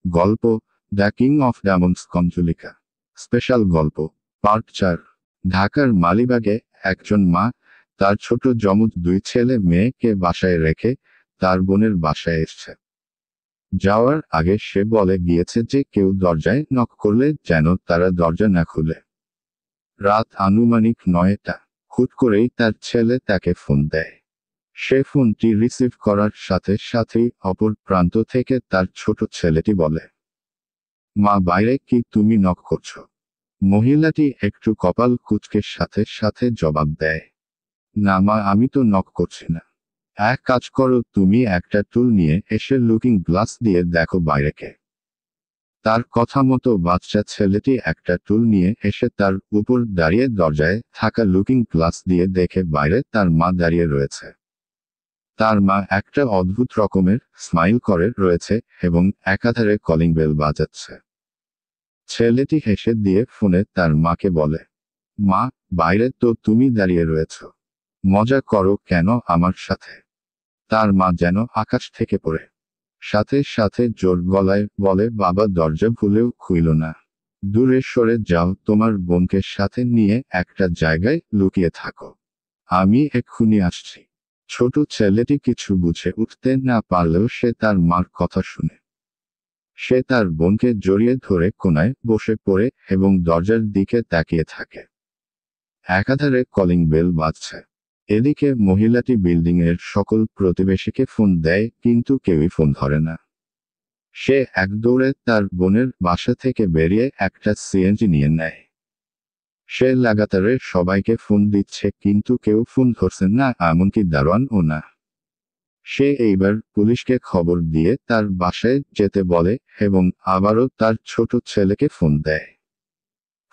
গল্প the king of diamonds Kanjulika. Special গল্প part 4। ঢাকার মালিবাগে একজন মা তার ছোট যমজ 2 ছেলে মেয়েকে বাসায় রেখে তার বোনের বাসায় এসেছে। যাওয়ার আগে সে বলে গিয়েছে যে কেউ দরজায় নক করলে যেন তারা দরজা না খুলে। রাত আনুমানিক 9টা। হুট করেই তার ছেলে তাকে ফোন দেয়। সে ফোনটি রিসিভ করার সাথে সাথেই অপর প্রান্ত থেকে তার ছোট ছেলেটি বলে, মা বাইরে কি তুমি নক করছো? মহিলাটি একটু কপাল কুঁচকে সাথে সাথে জবাব দেয়, না মা, আমি তো নক করছি না। এক কাজ করো, তুমি একটা টুল নিয়ে এসে লুকিং গ্লাস দিয়ে দেখো বাইরে কে। তার কথা মতো বাচ্চা ছেলেটি একটা টুল নিয়ে এসে তার উপর দাঁড়িয়ে দরজায় থাকা লুকিং গ্লাস দিয়ে দেখে বাইরে তার মা দাঁড়িয়ে রয়েছে। তার মা একটা অদ্ভুত রকমের স্মাইল করে রয়েছে এবং একাধারে কলিং বেল বাজাচ্ছে। ছেলেটি হেসে দিয়ে ফোনে তার মাকে বলে, মা, বাইরে তো তুমি দাঁড়িয়ে রয়েছ, মজা করো কেন আমার সাথে? তার মা যেন আকাশ থেকে পড়ে সাথে সাথে জোর গলায় বলে, বাবা দরজা ভুলেও খুইল না, দূরে সরে যাও, তোমার বোনকে সাথে নিয়ে একটা জায়গায় লুকিয়ে থাকো, আমি এক্ষুনি আসছি। ছোট ছেলেটি কিছু বুঝে উঠতে না পারলেও সে তার মার কথা শুনে। সে তার বোনকে জড়িয়ে ধরে কোনায় বসে পড়ে এবং দরজার দিকে তাকিয়ে থাকে। একাধারে কলিং বেল বাজছে। এদিকে মহিলাটি বিল্ডিং এর সকল প্রতিবেশীকে ফোন দেয়, কিন্তু কেউই ফোন ধরে না। সে এক দৌড়ে তার বোনের বাসা থেকে বেরিয়ে একটা সিএনজি নিয়ে নেয়। সে লাগাতারে সবাইকে ফোন দিচ্ছে, কিন্তু কেউ ফোন ধরছে না, এমনকি দারোয়ানও না। সে এইবার পুলিশকে খবর দিয়ে তার বাসায় যেতে বলে এবং আবারও তার ছোট ছেলেকে ফোন দেয়।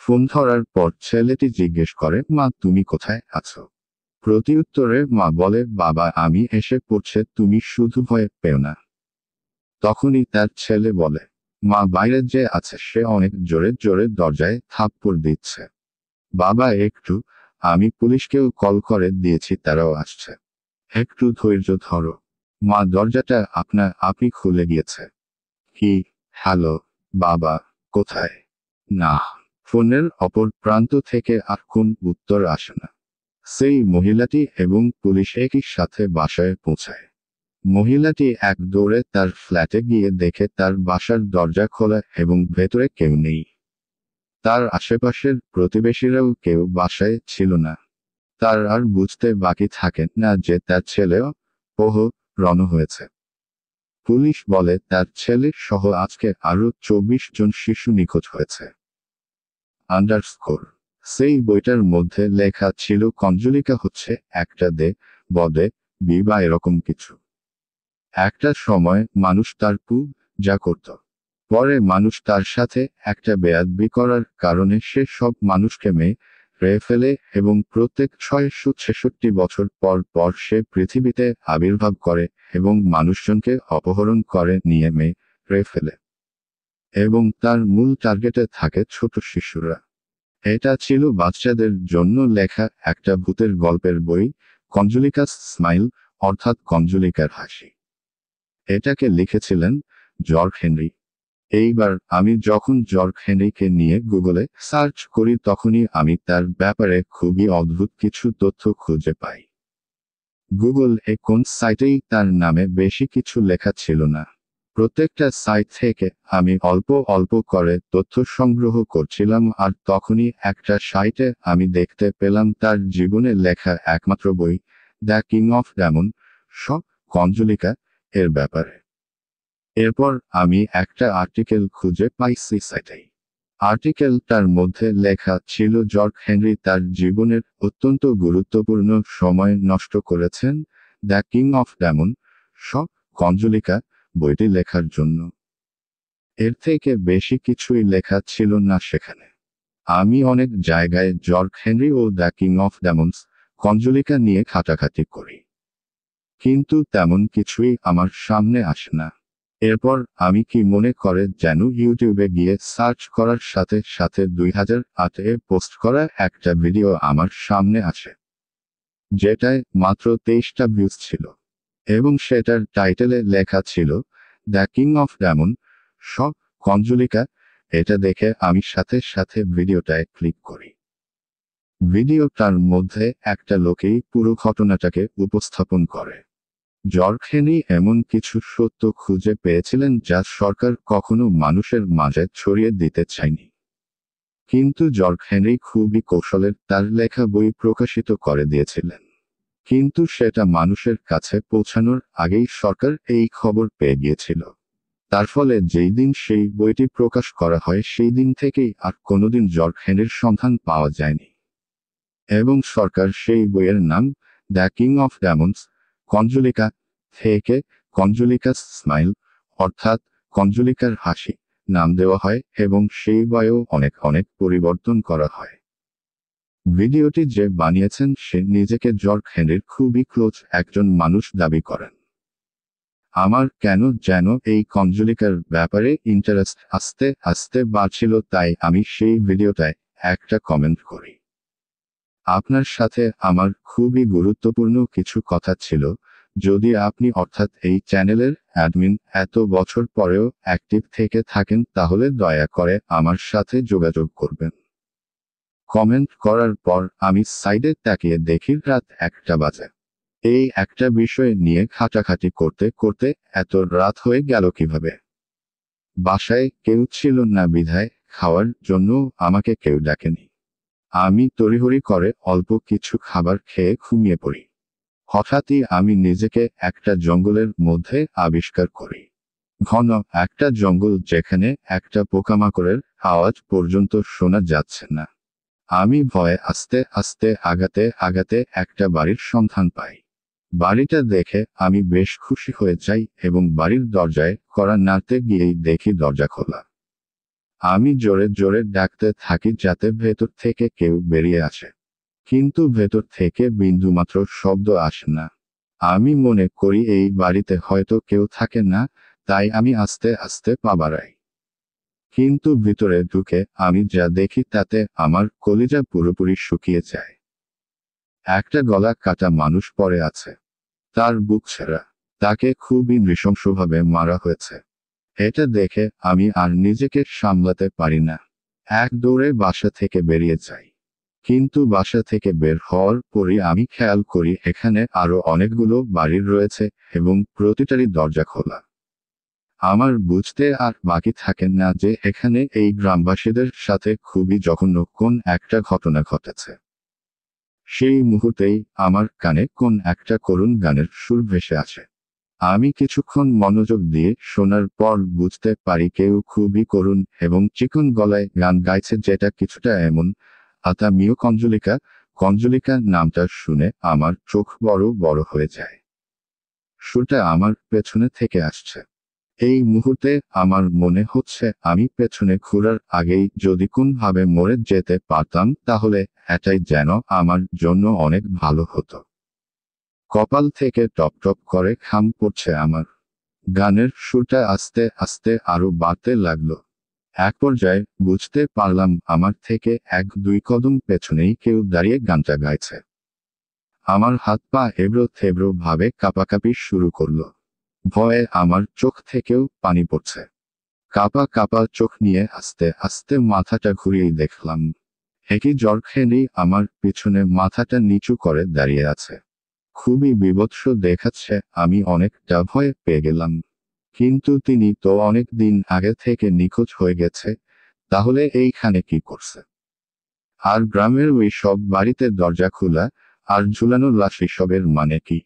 ফোন ধরার পর ছেলেটি জিজ্ঞেস করে, মা তুমি কোথায় আছো? প্রতিউত্তরে মা বলে, বাবা আমি এসে পড়ছে, তুমি শুধু ভয় পেও না। তখনই তার ছেলে বলে, মা বাইরে যে আছে সে অনেক জোরে জোরে দরজায় থাপ্পড় দিচ্ছে। বাবা একটু, আমি পুলিশকেও কল করে দিয়েছি, তারাও আসছে, একটু ধৈর্য ধরো। মা দরজাটা আপনি খুলে গিয়েছে। কি? হ্যালো বাবা, কোথায়? না। ফোনের অপর প্রান্ত থেকে আর কোন উত্তর আসে না। সেই মহিলাটি এবং পুলিশ একই সাথে বাসায় পৌঁছায়। মহিলাটি এক দৌড়ে তার ফ্ল্যাটে গিয়ে দেখে তার বাসার দরজা খোলা এবং ভেতরে কেউ নেই। তার আশেপাশের প্রতিবেশীরাও কেউ বাসায় ছিল না। তার আর বুঝতে বাকি থাকে না যে তার ছেলেও রণ হয়েছে। পুলিশ বলে তার ছেলে সহ আজকে আরও 24 জন শিশু নিখোঁজ হয়েছে। আন্ডারস্কোর সেই বইটার মধ্যে লেখা ছিল কঞ্জুলিকা হচ্ছে একটা বদে বা এরকম কিছু। একটা সময় মানুষ তার যা করত। পরে মানুষ তার সাথে একটা বেয়াদবি করার কারণে সে সব মানুষকে মেরে ফেলে এবং প্রত্যেক 666 বছর পর পর সে পৃথিবীতে আবির্ভাব করে এবং মানুষজনকে অপহরণ করে নিয়ে মেরে ফেলে। এবং তার মূল টার্গেটে থাকে ছোট শিশুরা। এটা ছিল বাচ্চাদের জন্য লেখা একটা ভূতের গল্পের বই, কঞ্জুলিকাস স্মাইল, অর্থাৎ কঞ্জুলিকার হাসি। এটাকে লিখেছিলেন জর্জ হেনরি। এইবার আমি যখন জর্জ হেনরিকে নিয়ে গুগলে সার্চ করি তখনই আমি তার ব্যাপারে খুবই অদ্ভুত কিছু তথ্য খুঁজে পাই। গুগল কোন সাইটেই তার নামে বেশি কিছু লেখা ছিল না। প্রত্যেকটা সাইট থেকে আমি অল্প অল্প করে তথ্য সংগ্রহ করছিলাম, আর তখনই একটা সাইটে আমি দেখতে পেলাম তার জীবনে লেখা একমাত্র বই, দ্য কিং অফ ডায়মন্ডস কঞ্জুলিকা এর ব্যাপারে। এরপর আমি একটা আর্টিকেল খুঁজে পাইছি সাইটেই। আর্টিকেলটার মধ্যে লেখা ছিল জর্জ হেনরি তার জীবনের অত্যন্ত গুরুত্বপূর্ণ সময় নষ্ট করেছেন দ্য কিং অফ ডায়মন্ডস কঞ্জুলিকা বইটি লেখার জন্য। এর থেকে বেশি কিছুই লেখা ছিল না সেখানে। আমি অনেক জায়গায় জর্জ হেনরি ও the king of diamonds Kanjulika নিয়ে ঘাটাঘাটি করি, কিন্তু তেমন কিছুই আমার সামনে আসে না। এরপর আমি কি মনে করে যেন ইউটিউবে গিয়ে সার্চ করার সাথে সাথে 2008-এ পোস্ট করা একটা ভিডিও আমার সামনে আসে, যেটায় মাত্র 23টা ভিউজ ছিল এবং সেটার টাইটেলে লেখা ছিল দ্য কিং অফ ডায়মন্ডস কঞ্জুলিকা, এটা দেখে আমি সাথে সাথে ভিডিওটায় ক্লিক করি। ভিডিওটার মধ্যে একটা লোকেই পুরো ঘটনাটাকে উপস্থাপন করে। জর্খেনি এমন কিছু সত্য খুঁজে পেয়েছিলেন যা সরকার কখনো মানুষের মাঝে ছড়িয়ে দিতে চায়নি। কিন্তু জর্খেনি খুবই কৌশলের তার লেখা বই প্রকাশিত করে দিয়েছিলেন। কিন্তু সেটা মানুষের কাছে পৌঁছানোর আগেই সরকার এই খবর পেয়ে গিয়েছিল। তার ফলে যেই দিন সেই বইটি প্রকাশ করা হয় সেই দিন থেকেই আর কোনোদিন জর্খেনির সন্ধান পাওয়া যায়নি। এবং সরকার সেই বইয়ের নাম দ্য কিং অফ ডেমন্স, কঞ্জুলিকা থেকে কঞ্জুলিকাস স্মাইল অর্থাৎ কঞ্জুলিকার হাসি নাম দেওয়া হয় এবং সেই বইয়েও অনেক অনেক পরিবর্তন করা হয়। ভিডিওটি যে বানিয়েছেন সে নিজেকে জর্খেনির খুবই ক্লোজ একজন মানুষ দাবি করেন। আমার কেন যেন এই কঞ্জুলিকার ব্যাপারে ইন্টারেস্ট আস্তে আস্তে বাড়ছিল, তাই আমি সেই ভিডিওটায় একটা কমেন্ট করি। আপনার সাথে আমার খুবই গুরুত্বপূর্ণ কিছু কথা ছিল। যদি আপনি অর্থাৎ এই চ্যানেলের অ্যাডমিন এত বছর পরেও অ্যাক্টিভ থেকে থাকেন তাহলে দয়া করে আমার সাথে যোগাযোগ করবেন। কমেন্ট করার পর আমি সাইডে তাকিয়ে দেখি রাত 1টা বাজে। এই একটা বিষয় নিয়ে ঘাটাঘাটি করতে করতে এত রাত হয়ে গেল কিভাবে? বাসায় কেউ ছিল না বিধায় খাওয়ার জন্য আমাকে কেউ ডাকেনি। আমি তড়িঘড়ি করে অল্প কিছু খাবার খেয়ে ঘুমিয়ে পড়ি। হঠাৎই আমি নিজেকে একটা জঙ্গলের মধ্যে আবিষ্কার করি। ঘন একটা জঙ্গল যেখানে একটা পোকামাকড়ের আওয়াজ পর্যন্ত শোনা যাচ্ছে না। আমি ভয়ে আস্তে আস্তে আগাতে আগাতে একটা বাড়ির সন্ধান পাই। বাড়িটা দেখে আমি বেশ খুশি হয়ে যাই এবং বাড়ির দরজায় কড়া নাড়তে গিয়েই দেখি দরজা খোলা। আমি জোরে জোরে ডাকতে থাকি যাতে ভেতর থেকে কেউ বেরিয়ে আসে, কিন্তু ভেতর থেকে বিন্দুমাত্র শব্দ আসে না। আমি মনে করি এই বাড়িতে হয়তো কেউ থাকে না, তাই আমি আস্তে আস্তে পা বাড়াই। কিন্তু ভিতরে ঢুকে আমি যা দেখি তাতে আমার কলিজা পুরোপুরি শুকিয়ে যায়। একটা গলা কাটা মানুষ পড়ে আছে, তার বুক ছেঁড়া, তাকে খুবই নৃশংসভাবে মারা হয়েছে। এটা দেখে আমি আর নিজেকে সামলাতে পারি না। এক দৌড়ে বাসা থেকে বেরিয়ে যাই। কিন্তু বাসা থেকে বের হওয়ার পরই আমি খেয়াল করি এখানে আরো অনেকগুলো বাড়ি রয়েছে এবং প্রতিটারই দরজা খোলা। আমার বুঝতে আর বাকি থাকে না যে এখানে এই গ্রামবাসীদের সাথে খুবই জঘন্য কোন একটা ঘটনা ঘটেছে। সেই মুহূর্তেই আমার কানে কোন একটা করুণ গানের সুর ভেসে আসে। আমি কিছুক্ষণ মনোযোগ দিয়ে শোনার পর বুঝতে পারি কেউ খুবই করুণ এবং চিকন গলায় গান গাইছে, যেটা কিছুটা এমন আতা মিও কঞ্জুলিকা। কঞ্জুলিকা নামটা শুনে আমার চোখ বড় বড় হয়ে যায়। সুরটা আমার পেছনে থেকে আসছে। এই মুহূর্তে আমার মনে হচ্ছে আমি পেছনে ঘোরার আগেই যদি কোনভাবে মরে যেতে পারতাম তাহলে এটাই যেন আমার জন্য অনেক ভালো হতো। কপাল থেকে টপ টপ করে ঘাম পড়ছে আমার। গানের সুরটা আস্তে আস্তে আরো বাড়তে লাগলো। এক পর্যায়ে বুঝতে পারলাম আমার থেকে 1-2 কদম পেছনেই কেউ দাঁড়িয়ে গানটা গাইছে। আমার হাত পা এবড়ো থেবড়ো ভাবে কাঁপাকাঁপি শুরু করলো। ভয়ে আমার চোখ থেকেও পানি পড়ছে। কাঁপা কাঁপা চোখ নিয়ে আস্তে আস্তে মাথাটা ঘুরিয়েই দেখলাম একই জর্খেনি আমার পিছনে মাথাটা নিচু করে দাঁড়িয়ে আছে। খুবই বীভৎস দেখাচ্ছে। আমি অনেকটা ভয় পেয়ে গেলাম। কিন্তু তিনি তো অনেক দিন আগে থেকে নিখোঁজ হয়ে গেছে, তাহলে এইখানে কি করছে? আর গ্রামের ওই সব বাড়িতে দরজা খোলা আর ঝুলানো লাশ, এসবের মানে কি?